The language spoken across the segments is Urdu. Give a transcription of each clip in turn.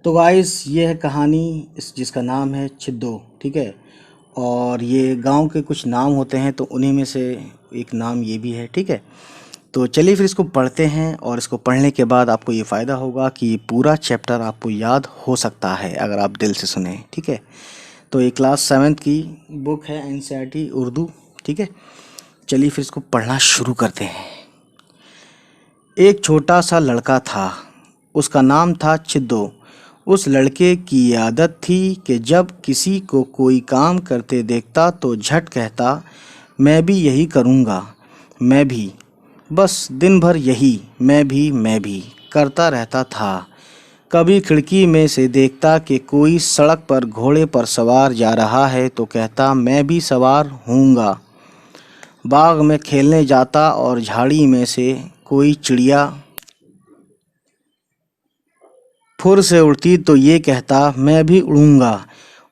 تو گائس یہ ہے کہانی جس کا نام ہے چھدو، ٹھیک ہے۔ اور یہ گاؤں کے کچھ نام ہوتے ہیں تو انہی میں سے ایک نام یہ بھی ہے، ٹھیک ہے۔ تو چلیے پھر اس کو پڑھتے ہیں، اور اس کو پڑھنے کے بعد آپ کو یہ فائدہ ہوگا کہ پورا چیپٹر آپ کو یاد ہو سکتا ہے اگر آپ دل سے سنیں، ٹھیک ہے۔ تو یہ کلاس 7 کی بک ہے NCERT اردو، ٹھیک ہے۔ چلیے پھر اس کو پڑھنا شروع کرتے ہیں۔ ایک چھوٹا سا لڑکا تھا، اس کا نام تھا چھدو۔ اس لڑکے کی عادت تھی کہ جب کسی کو کوئی کام کرتے دیکھتا تو جھٹ کہتا، میں بھی یہی کروں گا، میں بھی۔ بس دن بھر یہی میں بھی کرتا رہتا تھا۔ کبھی کھڑکی میں سے دیکھتا کہ کوئی سڑک پر گھوڑے پر سوار جا رہا ہے تو کہتا، میں بھی سوار ہوں گا۔ باغ میں کھیلنے جاتا اور جھاڑی میں سے کوئی چڑیا پھر سے اڑتی تو یہ کہتا، میں بھی اڑوں گا۔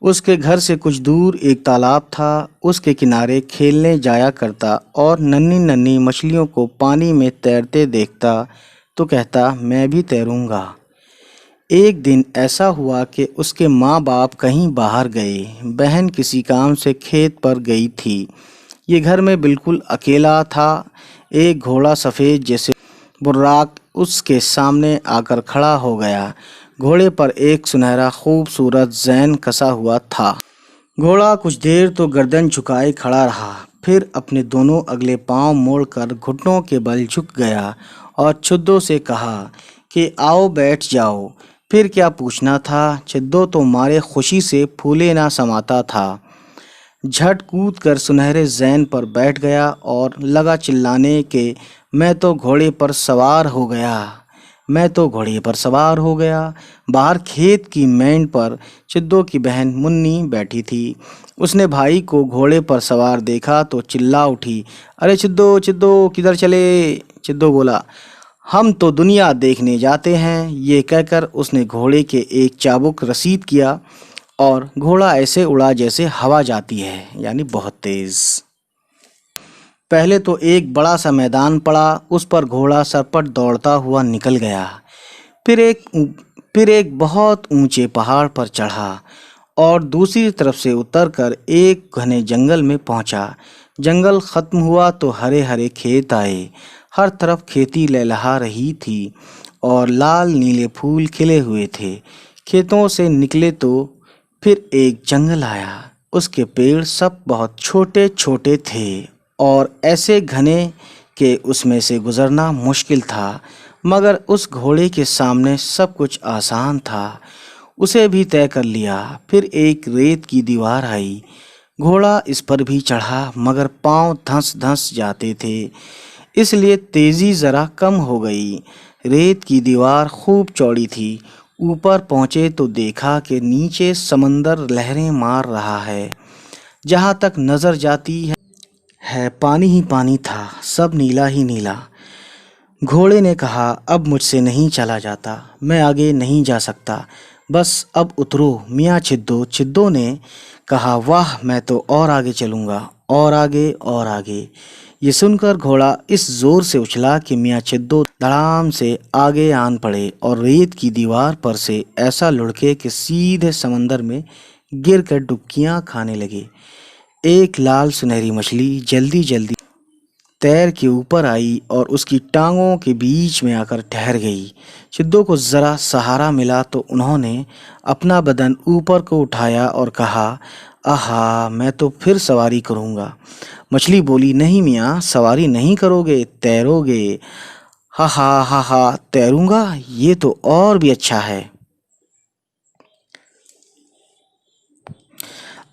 اس کے گھر سے کچھ دور ایک تالاب تھا، اس کے کنارے کھیلنے جایا کرتا اور ننھی ننھی مچھلیوں کو پانی میں تیرتے دیکھتا تو کہتا، میں بھی تیروں گا۔ ایک دن ایسا ہوا کہ اس کے ماں باپ کہیں باہر گئے، بہن کسی کام سے کھیت پر گئی تھی، یہ گھر میں بالکل اکیلا تھا۔ ایک گھوڑا سفید جیسے براق اس کے سامنے آ کر کھڑا ہو گیا۔ گھوڑے پر ایک سنہرا خوبصورت زین کسا ہوا تھا۔ گھوڑا کچھ دیر تو گردن جھکائے کھڑا رہا، پھر اپنے دونوں اگلے پاؤں موڑ کر گھٹنوں کے بل جھک گیا اور چھدو سے کہا کہ آؤ بیٹھ جاؤ۔ پھر کیا پوچھنا تھا، چھدو تو مارے خوشی سے پھولے نہ سماتا تھا۔ جھٹ کود کر سنہرے زین پر بیٹھ گیا اور لگا چلانے کہ میں تو گھوڑے پر سوار ہو گیا، میں تو گھوڑے پر سوار ہو گیا۔ باہر کھیت کی مین پر چھدو کی بہن منی بیٹھی تھی، اس نے بھائی کو گھوڑے پر سوار دیکھا تو چلا اٹھی، ارے چھدو چھدو کدھر چلے؟ چھدو بولا، ہم تو دنیا دیکھنے جاتے ہیں۔ یہ کہہ کر اس نے گھوڑے کے ایک چابک رسید کیا اور گھوڑا ایسے اڑا جیسے ہوا جاتی ہے، یعنی بہت تیز۔ پہلے تو ایک بڑا سا میدان پڑا، اس پر گھوڑا سرپٹ دوڑتا ہوا نکل گیا۔ پھر ایک بہت اونچے پہاڑ پر چڑھا اور دوسری طرف سے اتر کر ایک گھنے جنگل میں پہنچا۔ جنگل ختم ہوا تو ہرے ہرے کھیت آئے، ہر طرف کھیتی لہلہا رہی تھی اور لال نیلے پھول کھلے ہوئے تھے۔ کھیتوں سے نکلے تو پھر ایک جنگل آیا، اس کے پیڑ سب بہت چھوٹے چھوٹے تھے اور ایسے گھنے کہ اس میں سے گزرنا مشکل تھا، مگر اس گھوڑے کے سامنے سب کچھ آسان تھا، اسے بھی طے کر لیا۔ پھر ایک ریت کی دیوار آئی، گھوڑا اس پر بھی چڑھا مگر پاؤں دھنس دھنس جاتے تھے، اس لیے تیزی ذرا کم ہو گئی۔ ریت کی دیوار خوب چوڑی تھی، اوپر پہنچے تو دیکھا کہ نیچے سمندر لہریں مار رہا ہے، جہاں تک نظر جاتی ہے پانی ہی پانی تھا، سب نیلا ہی نیلا۔ گھوڑے نے کہا، اب مجھ سے نہیں چلا جاتا، میں آگے نہیں جا سکتا، بس اب اترو میاں چھدو۔ چھدو نے کہا، واہ، میں تو اور آگے چلوں گا، اور آگے اور آگے۔ یہ سن کر گھوڑا اس زور سے اچھلا کہ میاں چھدو دھڑام سے آگے آن پڑے اور ریت کی دیوار پر سے ایسا لڑکے کہ سیدھے سمندر میں گر کر ڈبکیاں کھانے لگے۔ ایک لال سنہری مچھلی جلدی جلدی تیر کے اوپر آئی اور اس کی ٹانگوں کے بیچ میں آ کر ٹھہر گئی۔ چھدو کو ذرا سہارا ملا تو انہوں نے اپنا بدن اوپر کو اٹھایا اور کہا، آہا، میں تو پھر سواری کروں گا۔ مچھلی بولی، نہیں میاں، سواری نہیں کرو گے، تیرو گے۔ ہا ہا ہا ہا، تیروں گا، یہ تو اور بھی اچھا ہے۔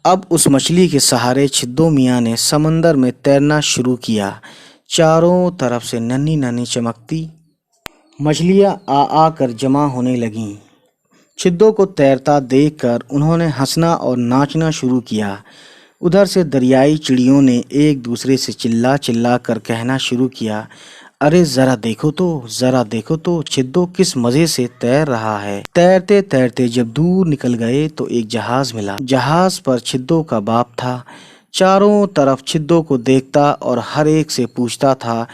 اب اس مچھلی کے سہارے چھدو میاں نے سمندر میں تیرنا شروع کیا۔ چاروں طرف سے ننھی ننھی چمکتی مچھلیاں آ آ کر جمع ہونے لگیں۔ چھدو کو تیرتا دیکھ کر انہوں نے ہنسنا اور ناچنا شروع کیا۔ ادھر سے دریائی چڑیوں نے ایک دوسرے سے چلا چلا کر کہنا شروع کیا، ارے ذرا دیکھو تو، ذرا دیکھو تو، چھدو کس مزے سے تیر رہا ہے۔ تیرتے تیرتے جب دور نکل گئے تو ایک جہاز ملا، جہاز پر چھدو کا باپ تھا۔ چاروں طرف چھدو کو دیکھتا اور ہر ایک سے پوچھتا تھا،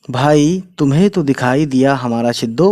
بھائی، تمہیں تو دکھائی دیا ہمارا چھدو،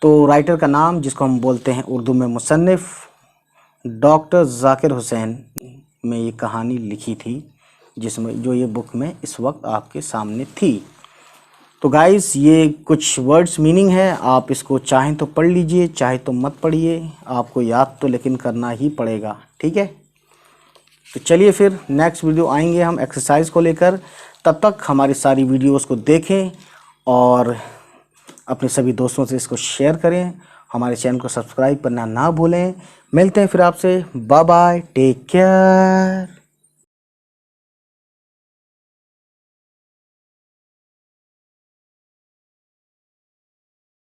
تو رائٹر کا نام جس کو ہم بولتے ہیں اردو میں مصنف، ڈاکٹر ذاکر حسین میں یہ کہانی لکھی تھی، جس میں جو یہ بک میں اس وقت آپ کے سامنے تھی۔ تو گائز یہ کچھ ورڈز میننگ ہے، آپ اس کو چاہیں تو پڑھ لیجئے، چاہے تو مت پڑھیے، آپ کو یاد تو لیکن کرنا ہی پڑے گا، ٹھیک ہے؟ تو چلیے پھر نیکسٹ ویڈیو آئیں گے ہم ایکسرسائز کو لے کر، تب تک ہماری ساری ویڈیوز کو دیکھیں اور اپنے سبھی دوستوں سے اس کو شیئر کریں، ہمارے چینل کو سبسکرائب کرنا نہ بھولیں۔ ملتے ہیں پھر آپ سے، بائے بائے، ٹیک کیئر۔